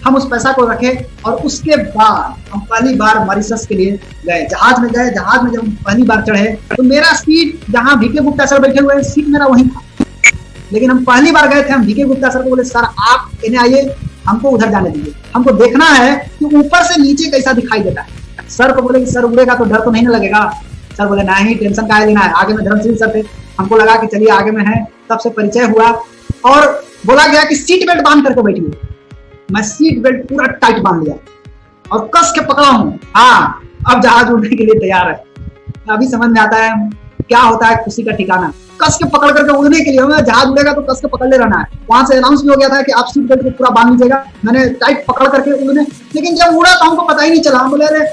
हम उस पैसा को रखे। और उसके बाद हम पहली बार मॉरिशस के लिए गए, जहाज में गए। जहाज में जब हम पहली बार चढ़े तो मेरा सीट, जहाँ VK गुप्ता सर बैठे हुए हैं, सीट मेरा वहीं था। लेकिन हम पहली बार गए थे, हम VK गुप्ता सर को बोले सर आप इन्हें आइए, हमको उधर जाने दीजिए, हमको देखना है कि ऊपर से नीचे कैसा दिखाई देता है। सर को बोले कि सर उड़ेगा तो डर तो नहीं लगेगा? सर बोले नहीं, टेंशन का लेना है। आगे में धर्मशील सर थे, हमको लगा कि चलिए आगे में है, तब से परिचय हुआ। और बोला गया कि सीट बेल्ट बांध करके बैठिए। मैं सीट बेल्ट पूरा टाइट बांध लिया और कस के पकड़ा हूं। हाँ, अब जहाज उड़ने के लिए तैयार है। अभी समझ में आता है क्या होता है खुशी का ठिकाना। कस के पकड़ करके उड़ने के लिए, हमें जहाज उड़ेगा तो कस के पकड़ ले रहना है। वहां से अनाउंस भी हो गया था कि आप सीट बेल्ट को पूरा बांध लीजिएगा, मैंने टाइट पकड़ करके उड़ने, लेकिन जब उड़ा तो हमको पता ही नहीं चला। हम बोले अरे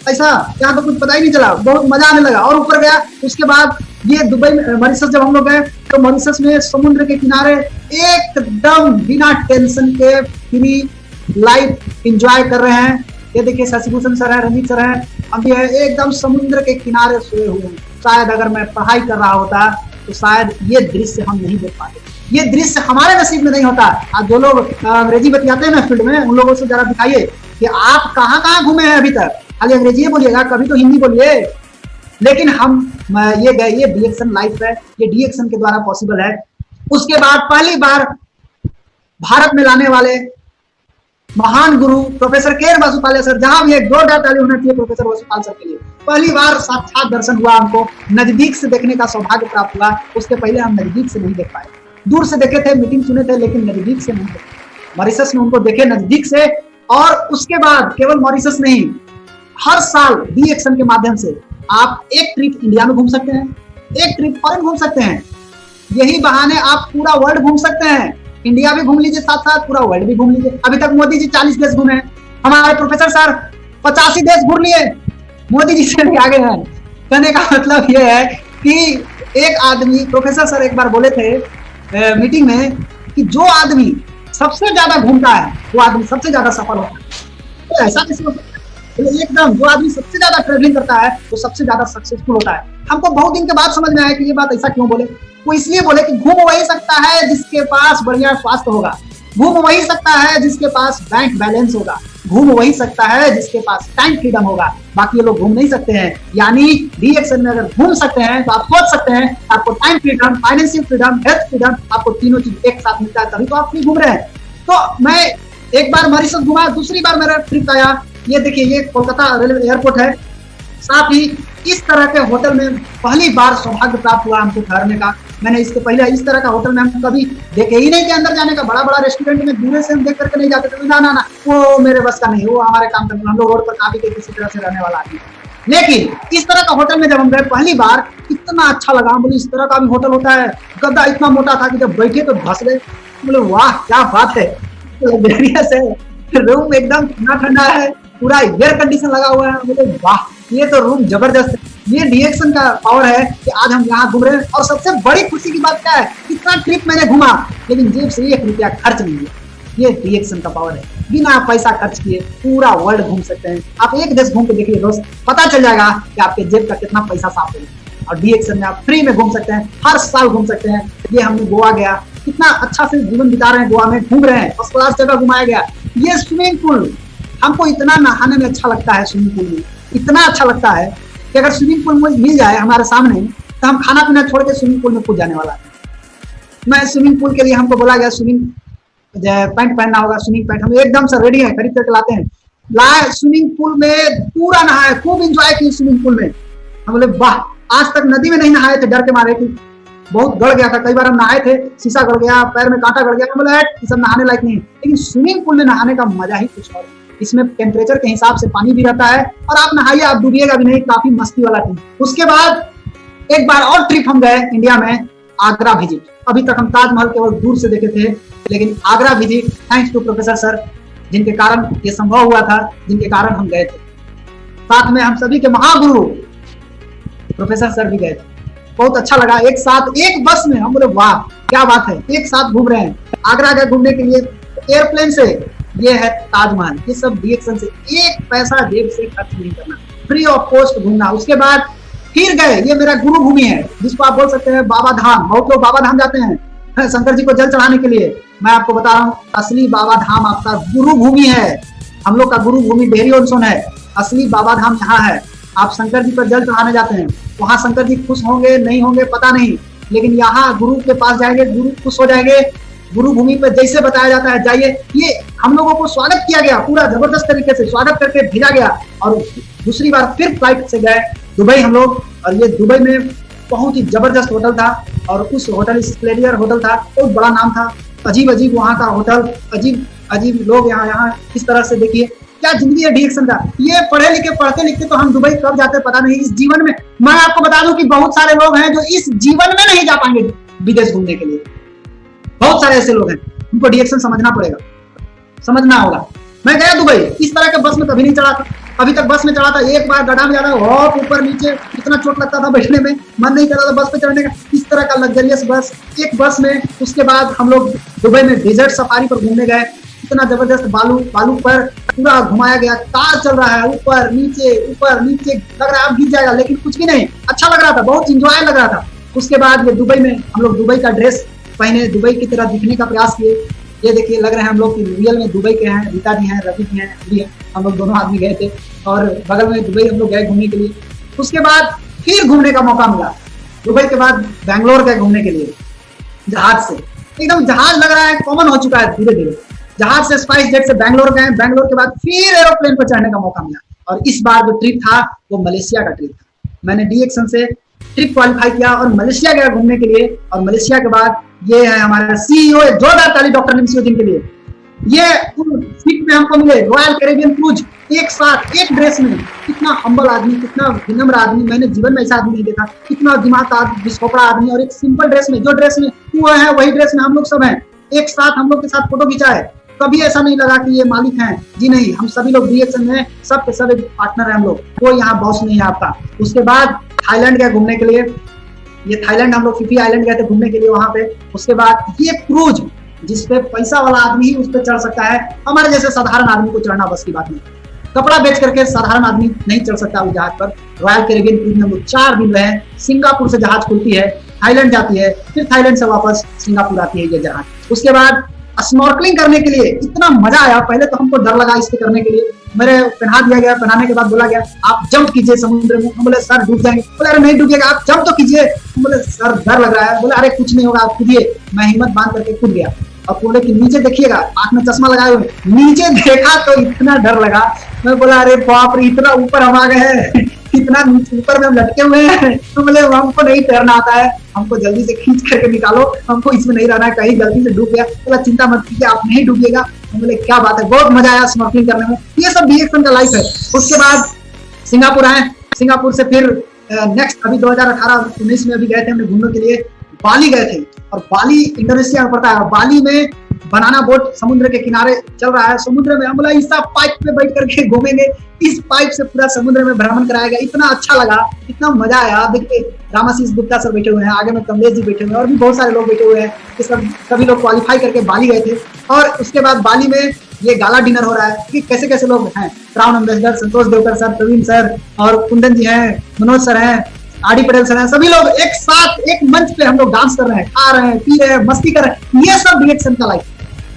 ऐसा यहाँ तो कुछ पता ही नहीं चला, बहुत मजा आने लगा और ऊपर गया। उसके बाद ये दुबई में मॉरिशस जब हम लोग गए तो मॉरिशस में समुद्र के किनारे एकदम बिना टेंशन के फ्री लाइफ एंजॉय कर रहे हैं। ये देखिए शशिभूषण सर है, रंजीत सर है, हम भी है, एकदम समुद्र के किनारे सोए हुए हैं। शायद अगर मैं पढ़ाई कर रहा होता तो शायद ये दृश्य हम नहीं देख पाते, ये दृश्य हमारे नसीब में नहीं होता। आज जो लोग अंग्रेजी बतियाते हैं ना फील्ड में, उन लोगों से जरा दिखाइए कि आप कहाँ कहाँ घूमे हैं अभी तक। खाली अंग्रेजी बोलिएगा, कभी तो हिंदी बोलिए। लेकिन हम ये गए, ये डीएक्शन लाइफ है, ये डीएक्शन के द्वारा पॉसिबल है। उसके बाद पहली बार भारत में लाने वाले महान गुरु प्रोफेसर के वसुपाल सर, जहां भी एक जोरदार ताली होना चाहिए प्रोफेसर वसुपाल सर के लिए। पहली बार साक्षात दर्शन हुआ, हमको नजदीक से देखने का सौभाग्य प्राप्त हुआ। उसके पहले हम नजदीक से नहीं देख पाए, दूर से देखे थे, मीटिंग सुने थे, लेकिन नजदीक से नहीं देखे। मॉरिशस में उनको देखे नजदीक से। और उसके बाद केवल मॉरिशस नहीं, हर साल डीएक्शन के माध्यम से आप एक ट्रिप इंडिया में घूम सकते हैं, एक ट्रिप फॉरेन घूम सकते हैं। यही बहाने आप पूरा वर्ल्ड घूम सकते हैं। इंडिया भी घूम लीजिए, साथ साथ पूरा वर्ल्ड भी घूम लीजिए। अभी तक मोदी जी 40 देश घूमे, हमारे प्रोफेसर सर 85 देश घूम लिए, मोदी जी से भी आगे हैं। कहने का मतलब यह है कि एक आदमी, प्रोफेसर सर एक बार बोले थे मीटिंग में कि जो आदमी सबसे ज्यादा घूमता है वो आदमी सबसे ज्यादा सफल होता है। तो ऐसा कैसे हो सकता है? एकदम, जो आदमी सबसे ज्यादा ट्रेवलिंग करता है वो सबसे ज्यादा सक्सेसफुल होता है। हमको बहुत दिन के बाद समझ में आया कि ये बात ऐसा क्यों बोले। वो इसलिए बोले कि घूम वही सकता है जिसके पास बढ़िया स्वास्थ्य होगा, घूम वही सकता है जिसके पास बैंक बैलेंस होगा, घूम वही सकता है जिसके पास टाइम फ्रीडम होगा। बाकी ये लोग घूम नहीं सकते हैं। यानी डीएक्शन में अगर घूम सकते हैं तो आप सोच सकते हैं आपको time freedom, financial freedom, health freedom, आपको तीनों चीज एक साथ मिलता है, तभी तो आप नहीं घूम रहे हैं। तो मैं एक बार मॉरिशस घुमा, दूसरी बार मेरा ट्रिप आया, ये देखिए ये कोलकाता रेलवे एयरपोर्ट है। साथ ही इस तरह के होटल में पहली बार सौभाग्य प्राप्त हुआ हमको ठहरने का। मैंने इसके पहले इस तरह का होटल में हम कभी देखे ही नहीं थे अंदर जाने का। बड़ा बड़ा रेस्टोरेंट में दूर से हम देख करके नहीं जाते थे, ना ना ना वो मेरे बस का नहीं, वो हमारे काम का, हम लोग रोड पर काफी किसी तरह से रहने वाला आदमी। लेकिन इस तरह का होटल में जब हम गए पहली बार, इतना अच्छा लगा। बोले इस तरह का भी होटल होता है। गद्दा इतना मोटा था कि जब बैठे तो धंस गए। बोले वाह क्या बात है, लग्जरियस है, रूम एकदम ठंडा ठंडा है, पूरा एयर कंडीशन लगा हुआ है। बोले वाह ये तो रूम जबरदस्त है। ये डीएक्शन का पावर है कि आज हम यहाँ घूम रहे हैं। और सबसे बड़ी खुशी की बात क्या है, इतना ट्रिप मैंने घूमा लेकिन जेब से 1 रुपया खर्च नहीं किया। ये डीएक्शन का पावर है, बिना पैसा खर्च किए पूरा वर्ल्ड घूम सकते हैं। आप एक देश घूम के देखिए दोस्त, पता चल जाएगा कि आपके जेब का कितना पैसा साफ है। और डीएक्शन में आप फ्री में घूम सकते हैं, हर साल घूम सकते हैं। ये हमने गोवा गया, कितना अच्छा से जीवन बिता रहे हैं, गोवा में घूम रहे हैं, फर्स्ट क्लास जगह घुमाया गया। ये स्विमिंग पूल, हमको इतना नहाने में अच्छा लगता है, स्विमिंग पूल में इतना अच्छा लगता है कि अगर स्विमिंग पूल मिल जाए हमारे सामने तो हम खाना पीना छोड़ के स्विमिंग पूल में कूद जाने वाला है। मैं स्विमिंग पूल के लिए हमको बोला गया स्विमिंग पैंट पहनना होगा, स्विमिंग पैंट हम एकदम से रेडी है, खरीद करके लाते हैं, लाए स्विमिंग पूल में पूरा नहाए, खूब इंजॉय किए स्विमिंग पूल में। हम बोले वाह, आज तक नदी में नहीं नहाए थे डर के मारे कि बहुत गड़ गया था। कई बार हम नहाए थे, शीशा गड़ गया, पैर में कांटा गड़ गया, हम बोले ये सब नहाने लायक नहीं है। लेकिन स्विमिंग पूल में नहाने का मजा ही कुछ और है। इसमें टेम्परेचर के हिसाब से पानी भी रहता है और आप नहाइए, आप डूबिएगा भी नहीं, काफी मस्ती वाला थी। उसके बाद एक बार और ट्रिप हम गए इंडिया में, आगरा विजिट। अभी तक हम ताजमहल केवल दूर से देखे थे, लेकिन Agra visit thanks to professor sir, जिनके कारण ये संभव हुआ था, जिनके कारण हम गए थे। साथ में हम सभी के महागुरु प्रोफेसर सर भी गए थे। बहुत अच्छा लगा, एक साथ एक बस में। हम बोले वाह क्या बात है, एक साथ घूम रहे हैं। आगरा गए घूमने के लिए एयरप्लेन से, ये है ताजमहल। ये सब डीएक्शन से, एक पैसा जेब से खर्च नहीं करना, फ्री ऑफ कॉस्ट घूमना। उसके बाद फिर गए, ये मेरा गुरु भूमि है, जिसको आप बोल सकते हैं बाबा धाम। बहुत लोग बाबा धाम जाते हैं शंकर जी को जल चढ़ाने के लिए। मैं आपको बता रहा हूँ, असली बाबा धाम आपका गुरु भूमि है। हम लोग का गुरु भूमि डेहरी ऑनसोन है, असली बाबा धाम यहाँ है। आप शंकर जी पर जल चढ़ाने जाते हैं, वहां शंकर जी खुश होंगे नहीं होंगे पता नहीं, लेकिन यहाँ गुरु के पास जाएंगे, गुरु खुश हो जाएंगे। गुरु भूमि पर जैसे बताया जाता है जाइए। ये हम लोगों को स्वागत किया गया, पूरा जबरदस्त तरीके से स्वागत करके भेजा गया। और दूसरी बार फिर फ्लाइट से गए दुबई हम लोग, और ये दुबई में बहुत ही जबरदस्त होटल था। और उस होटल स्प्लेंडर होटल था, बहुत बड़ा नाम था, अजीब अजीब वहाँ का होटल, अजीब अजीब लोग यहाँ इस तरह से देखिए। क्या जिंदगी है डीएक्शन का। ये पढ़े लिखे पढ़ते लिखते तो हम दुबई कब जाते पता नहीं इस जीवन में। मैं आपको बता दूं कि बहुत सारे लोग हैं जो इस जीवन में नहीं जा पाएंगे विदेश घूमने के लिए। बहुत सारे ऐसे लोग हैं, उनको डीएक्शन समझना पड़ेगा, समझना होगा। मैं गया दुबई, इस तरह के बस में कभी नहीं चढ़ा था, अभी तक बस में चढ़ा था एक बार, गड्ढा में जाना हॉप ऊपर नीचे, इतना चोट लगता था बैठने में, मन नहीं करता था बस पे चढ़ने का। इस तरह का लग्जरियस बस, एक बस में। उसके बाद हम लोग दुबई में डेजर्ट सफारी पर घूमने गए, इतना जबरदस्त बालू पर पूरा घुमाया गया, कार चल रहा है ऊपर नीचे, लग रहा है अब गिर जाएगा, लेकिन कुछ भी नहीं, अच्छा लग रहा था, बहुत इंजॉय लग रहा था। उसके बाद ये दुबई में हम लोग दुबई का ड्रेस पहने, दुबई की तरह दिखने का प्रयास किए। ये देखिए लग रहे हैं हम लोग कि रियल में दुबई के हैं, रीता जी हैं, रवि जी हैं, भी हैं, हम लोग दोनों आदमी गए थे और बगल में दुबई हम लोग गए घूमने के लिए। उसके बाद फिर घूमने का मौका मिला, दुबई के बाद बैंगलोर गए घूमने के लिए जहाज से। एकदम जहाज लग रहा है कॉमन हो चुका है धीरे धीरे। जहाज से स्पाइस जेट से बैंगलोर गए, बैंगलोर के बाद फिर एरोप्लेन पर चढ़ने का मौका मिला। और इस बार जो ट्रिप था वो मलेशिया का ट्रिप था। मैंने डीएक्शन से ट्रिप क्वालिफाई किया और मलेशिया गया घूमने के लिए। और मलेशिया के बाद ये है हमारा सीईओ, जोरदार ताली डॉक्टर निमसियो जिनके लिए। ये सीट में हमको मिले रॉयल कैरेबियन क्रूज, एक साथ एक ड्रेस में। कितना हम्बल आदमी, कितना विनम्र आदमी, मैंने जीवन में ऐसा आदमी नहीं देखा। कितना दिमाग का विस्फोपड़ा आदमी, और एक सिंपल ड्रेस में, जो ड्रेस में वो है वही ड्रेस में हम लोग सब हैं, एक साथ हम लोग के साथ फोटो खिंचाए। कभी ऐसा नहीं लगा कि ये मालिक हैं, जी नहीं, हम सभी लोग डीएक्शन में सब के सब एक पार्टनर है हम लोग, कोई यहाँ बॉस नहीं है आपका। उसके बाद थाईलैंड गए घूमने के लिए। ये थाईलैंड हम लोग फिफी आइलैंड गए थे घूमने के लिए वहां पे। उसके बाद ये क्रूज जिसपे पैसा वाला आदमी ही उस पर चढ़ सकता है, हमारे जैसे साधारण आदमी को चढ़ना बस की बात नहीं। कपड़ा बेच करके साधारण आदमी नहीं चढ़ सकता उस जहाज पर। रॉयल कैरेबियन क्रूज में हम लोग 4 दिन रहे। सिंगापुर से जहाज खुलती है, थाईलैंड जाती है, फिर थाईलैंड से वापस सिंगापुर आती है ये जहाज। उसके बाद स्नॉर्कलिंग करने के लिए इतना मजा आया। पहले तो हमको डर लगा इसके करने के लिए, मेरे पहना दिया गया, पहनाने के बाद बोला गया आप जंप कीजिए समुद्र में। हम बोले सर डूब जाएंगे। बोले अरे नहीं डूबिएगा, आप जंप तो कीजिए। हम बोले सर डर लग रहा है। बोले अरे कुछ नहीं होगा, आप कूदिए। मैं हिम्मत बांध करके कूद गया। और बोले कि नीचे देखिएगा, आंख में चश्मा लगाए हुए। नीचे देखा तो इतना डर लगा, मैं बोला अरे बाप रे, इतना ऊपर हम आ गए हैं, इतना ऊपर में हम लटके हुए हैं। तो बोले हमको नहीं तैरना आता है, हमको जल्दी से खींच करके निकालो, हमको इसमें नहीं रहना है, कहीं गलती से डूब गया। बोला चिंता मत कीजिए, आप नहीं डूबिएगा। हम बोले क्या बात है, बहुत मजा आया स्नॉर्कलिंग करने में। ये सब डीएक्शन का लाइफ है। उसके बाद सिंगापुर आए, सिंगापुर से फिर नेक्स्ट अभी 2018-19 में अभी गए थे हमने घूमने के लिए, बाली गए थे। और बाली इंडोनेशिया में पड़ता है। बाली में बनाना बोट समुद्र के किनारे चल रहा है, समुद्र में। हम बोला इस पाइप पे बैठ करके घूमेंगे, इस पाइप से पूरा समुद्र में भ्रमण कराया गया। इतना अच्छा लगा, इतना मजा आया। देखिए रामाशीष गुप्ता सर बैठे हुए हैं, आगे में कमलेश जी बैठे हुए हैं, और भी बहुत सारे लोग बैठे हुए हैं। सभी लोग क्वालिफाई करके बाली गए थे। और उसके बाद बाली में ये गाला डिनर हो रहा है कि कैसे कैसे लोग हैं, क्राउन एम्बेसडर संतोष देवकर सर, प्रवीण सर और कुंदन जी हैं, मनोज सर हैं, आरडी पटेल सर हैं। सभी लोग एक साथ एक मंच पे हम लोग डांस कर रहे हैं, खा रहे हैं, पी रहे हैं, मस्ती कर रहे हैं। ये सब डीएक्शन का लाइफ,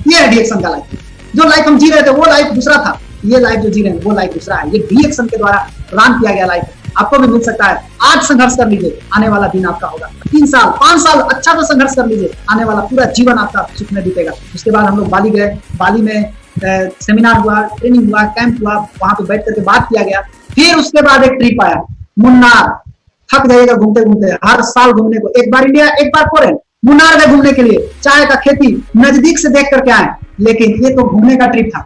ये है डीएक्शन का लाइफ। जो लाइफ हम जी रहे थे वो लाइफ दूसरा था, ये लाइफ जो जी रहे हैं वो लाइफ दूसरा है। ये डीएक्शन के द्वारा प्रदान किया गया लाइफ आपको भी मिल सकता है। आज संघर्ष कर लीजिए, आने वाला दिन आपका होगा। 3 साल 5 साल अच्छा तो संघर्ष कर लीजिए, आने वाला पूरा जीवन आपका सुख में बीतेगा। उसके बाद हम लोग बाली गए, बाली में सेमिनार हुआ, ट्रेनिंग हुआ, कैंप हुआ, वहां पे बैठ करके बात किया गया। फिर उसके बाद एक ट्रिप आया मुन्नार। थक जाइएगा घूमते घूमते, हर साल घूमने को, एक बार इंडिया एक बार फॉरेन। मुन्नार गए घूमने के लिए, चाय का खेती नजदीक से देख करके आए। लेकिन ये तो घूमने का ट्रिप था,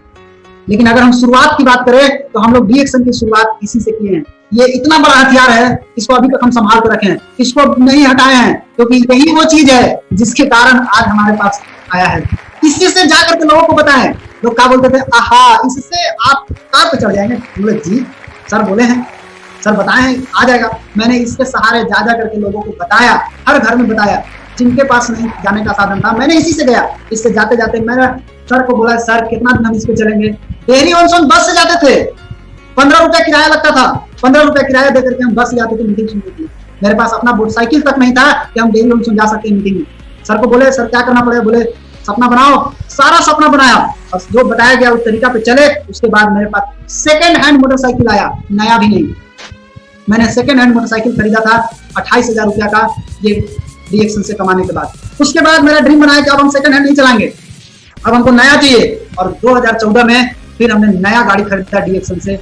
लेकिन अगर हम शुरुआत की बात करें तो हम लोग डीएक्शन की शुरुआत इसी से किए हैं। ये इतना बड़ा हथियार है, इसको अभी तक हम संभाल कर रखे हैं, इसको नहीं हटाए हैं, क्योंकि यही वो चीज है जिसके कारण आज हमारे पास आया है। इसी से जाकर के लोगों को बताएं। लोग क्या बोलते थे, आहा इससे आप कार पे चढ़ जाएंगे। बोले जी सर बोले हैं, सर बताए हैं आ जाएगा। मैंने इसके सहारे जा करके लोगों को बताया, हर घर में बताया। जिनके पास नहीं जाने का साधन था, मैंने इसी से गया। इससे जाते जाते मैंने सर को बोला सर कितना दिन हम इस पे चलेंगे। डेहरी ऑन बस से जाते थे, 15 रुपया किराया लगता था। 15 रुपया किराया देकर के हम बस जाते थे मीटिंग सुनने के लिए। मेरे पास अपना मोटरसाइकिल तक नहीं था कि हम डेहरी ऑन जा सकते मीटिंग में। सर को बोले सर क्या करना पड़ेगा, बोले सपना बनाओ। सारा सपना बनाया और जो बताया गया उस तरीका पे चले। उसके बाद मेरे पास सेकेंड हैंड मोटरसाइकिल आया, नया भी नहीं। मैंने सेकेंड हैंड मोटरसाइकिल खरीदा था 28,000 रुपया का, ये डीएक्शन से कमाने के बाद। उसके बाद मेरा ड्रीम बनाया कि अब हम सेकंड हैंड नहीं चलाएंगे, अब हमको नया चाहिए। और 2014 में फिर हमने नया गाड़ी खरीदा डीएक्शन से।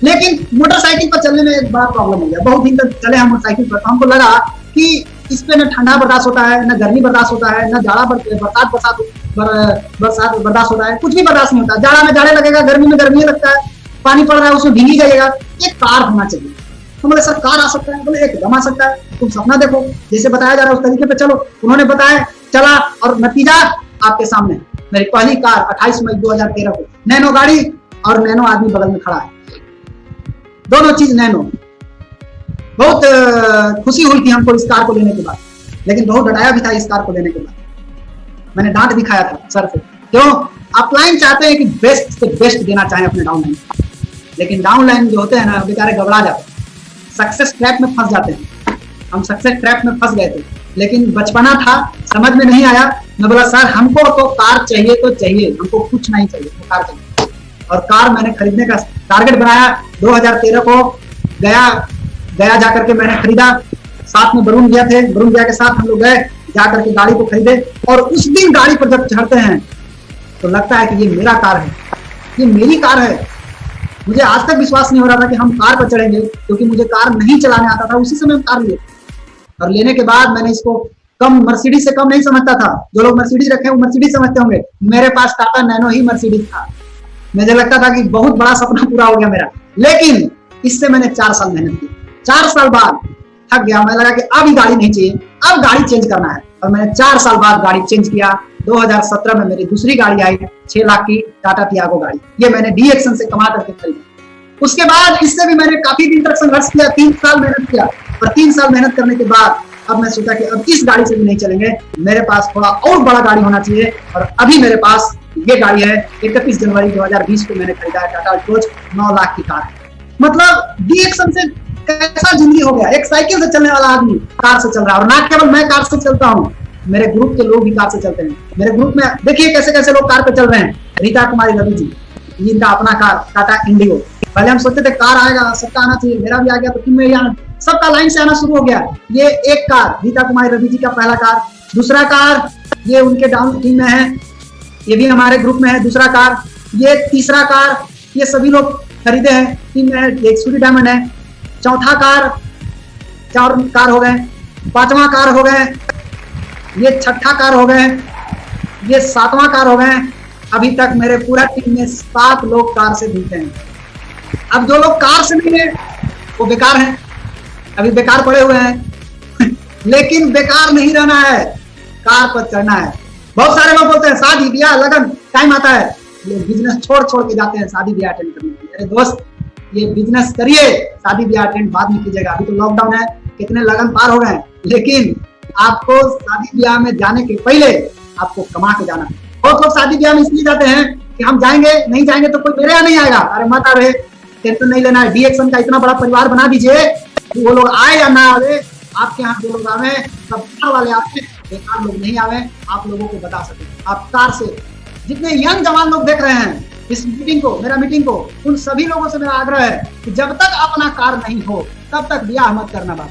लेकिन मोटरसाइकिल पर चलने में एक बड़ा प्रॉब्लम हो गया। बहुत दिन तक चले हम मोटरसाइकिल पर, हमको लगा कि इस पे न ठंडा बर्दाश्त होता है, न गर्मी बर्दाश्त होता है, न जाड़ा बरसात बर्दाश्त होता है, कुछ भी बर्दाश्त नहीं होता। जाड़ा में जाड़े लगेगा, गर्मी में गर्मी लगता है। पानी पड़ रहा है उसमें भीगी जाइएगा, एक कार होना चाहिए। तो बोले सर कार आ सकता है, बोले एकदम आ सकता है, तुम सपना देखो, जैसे बताया जा रहा है उस तरीके पे चलो। उन्होंने बताया, चला, और नतीजा आपके सामने। मेरी पहली कार 28 मई 2013 को, नैनो गाड़ी और नैनो आदमी बगल में खड़ा है, दोनों चीज नैनो। बहुत खुशी हुई थी हमको इस कार को लेने के बाद, लेकिन बहुत डराया भी था इस कार को लेने के बाद। मैंने डांट भी खाया था सर से, क्यों? अपलाइन चाहते हैं कि बेस्ट से बेस्ट देना चाहें अपने डाउनलाइन, लेकिन डाउनलाइन जो होते हैं ना बेचारे घबरा जाते हैं, सक्सेस ट्रैप में फंस जाते हैं। हम सक्सेस ट्रैप में फंस गए थे, लेकिन बचपना था, समझ में नहीं आया। मैं बोला सर हमको तो कार चाहिए तो चाहिए, हमको कुछ नहीं चाहिए, तो कार चाहिए। और कार मैंने खरीदने का टारगेट बनाया 2013 को, गया जाकर के मैंने खरीदा, साथ में वरुण भैया थे, वरुण भैया के साथ हम लोग गए, जाकर के गाड़ी को खरीदे। और उस दिन गाड़ी पर जब चढ़ते हैं तो लगता है कि ये मेरा कार है, ये मेरी कार है। मुझे आज तक विश्वास नहीं हो रहा था कि हम कार पर चढ़ेंगे, क्योंकि मुझे कार नहीं चलाने आता था। उसी समय हम कार लिए, और लेने के बाद मैंने इसको कम, मर्सिडीज से कम नहीं समझता था। जो लोग मर्सिडीज रखे हैं वो मर्सिडीज समझते होंगे, मेरे पास टाटा नैनो ही मर्सिडीज था। मुझे लगता था कि बहुत बड़ा सपना पूरा हो गया मेरा, लेकिन इससे मैंने 4 साल मेहनत की। 4 साल बाद थक गया, मैं लगा कि अब ये गाड़ी नहीं चाहिए, अब गाड़ी चेंज करना है। और मैंने 4 साल बाद गाड़ी चेंज किया। 2017 में मेरी दूसरी गाड़ी आई, 6 लाख की टाटा टियागो गाड़ी। ये मैंने डी एक्शन से कमा करके खरीदी। उसके बाद इससे भी मैंने काफी दिन तक संघर्ष किया, 3 साल मेहनत किया। और 3 साल मेहनत करने के बाद अब मैं सोचा कि अब इस गाड़ी से भी नहीं चलेंगे, मेरे पास थोड़ा और बड़ा गाड़ी होना चाहिए। और अभी मेरे पास ये गाड़ी है, 31 जनवरी 2020 को मैंने खरीदा है, टाटा अल्ट्रोज 9 लाख की कार। मतलब डी एक्शन से कैसा जिंदगी हो गया। एक साइकिल से चलने वाला आदमी कार से चल रहा है, और ना केवल मैं कार से चलता हूँ, मेरे ग्रुप के लोग भी कार से चलते हैं। मेरे ग्रुप में देखिए कैसे कैसे लोग कार पे चल रहे हैं। रीता कुमारी रवि जी, इनका अपना कार टाटा इंडिगो। पहले हम सोचते थे कार आएगा, सबका आना चाहिए, मेरा भी आ गया तो टीम में आना, सबका लाइन से आना शुरू हो गया। ये एक कार रीता कुमारी रवि जी का पहला कार, दूसरा कार ये उनके डाउन टीम में है, ये भी हमारे ग्रुप में है दूसरा कार। ये तीसरा कार ये सभी लोग खरीदे हैं, टीम में है, एक सूर्य डायमंड है। चौथा कार, 4 कार हो गए, 5वां कार हो गए, ये 6ठा कार हो गए, ये 7वां कार हो गए। अभी तक मेरे पूरा टीम में 7 लोग कार से जीते हैं। अब जो लोग कार से नहीं है वो बेकार हैं, अभी बेकार पड़े हुए हैं लेकिन बेकार नहीं रहना है, कार पर चढ़ना है। बहुत सारे लोग बोलते हैं शादी ब्याह लगन टाइम आता है, लोग बिजनेस छोड़ के जाते हैं शादी ब्याह अटेंड करने के लिए। अरे दोस्त ये बिजनेस करिए, शादी ब्याह अटेंड बाद में कीजिएगा। अभी तो लॉकडाउन है, कितने लगन पार हो गए, लेकिन आपको शादी ब्याह में जाने के पहले आपको कमा के जाना है। बहुत लोग शादी ब्याह में इसलिए जाते हैं कि हम जाएंगे, नहीं जाएंगे तो कोई मेरे यहाँ नहीं आएगा। अरे मत आ रहे, टेंशन नहीं लेना है। डी एक्शन का इतना बड़ा परिवार बना दीजिए, वो लोग आए या ना आवे, आपके यहाँ जो लोग आवे सब कार वाले आवे, बेकार लोग नहीं आवे, आप लोगों को बता सके। आप कार से, जितने यंग जवान लोग देख रहे हैं इस मीटिंग को, मेरा मीटिंग को, उन सभी लोगों से मेरा आग्रह है कि जब तक अपना कार नहीं हो तब तक ब्याह मत करना बात।